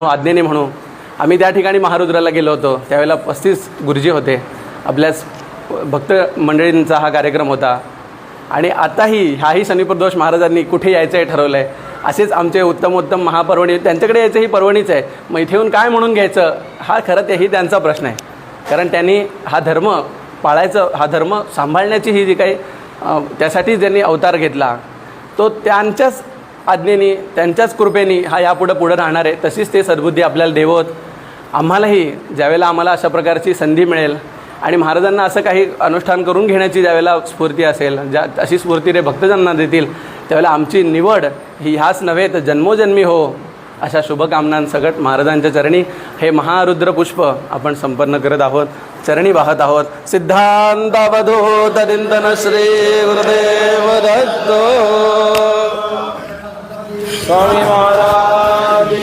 आज्ञेने म्हणू आम्ही त्या ठिकाणी महारुद्राला गेलो होतो. त्यावेळेला 35 गुरुजी होते. आपल्या भक्त मंडळींचा हा कार्यक्रम होता. आणि आताही ह्याही शनिप्रदोष महाराजांनी कुठे यायचं आहे ठरवलं आहे. असेच आमचे उत्तम महापर्वणी, त्यांच्याकडे यायचं ही पर्वणीच आहे. मग इथे येऊन काय म्हणून घ्यायचं हा खरं तेही त्यांचा प्रश्न आहे. कारण त्यांनी हा धर्म पाळायचं, हा धर्म सांभाळण्याची ही जी काही त्यासाठी ज्यांनी अवतार घेतला तो त्यांच्याच आज्ञेने त्यांच्याच कृपेने हा यापुढं राहणार आहे. तशीच ते सद्बुद्धी आपल्याला देवोत. आम्हालाही ज्यावेळेला आम्हाला अशा प्रकारची संधी मिळेल आणि महाराजांना असं काही अनुष्ठान करून घेण्याची ज्यावेळेला स्फूर्ती असेल, अशी स्फूर्ती रे भक्तजनांना देतील, त्यावेळेला आमची निवड ही ह्याच नव्हे तर जन्मोजन्मी हो अशा शुभकामनांसकट महाराजांच्या चरणी हे महारुद्र पुष्प आपण संपन्न करत आहोत, चरणी वाहत आहोत. सिद्धांतावधूत चिंतन श्री गुरुदेव दत्त स्वामी महाराज.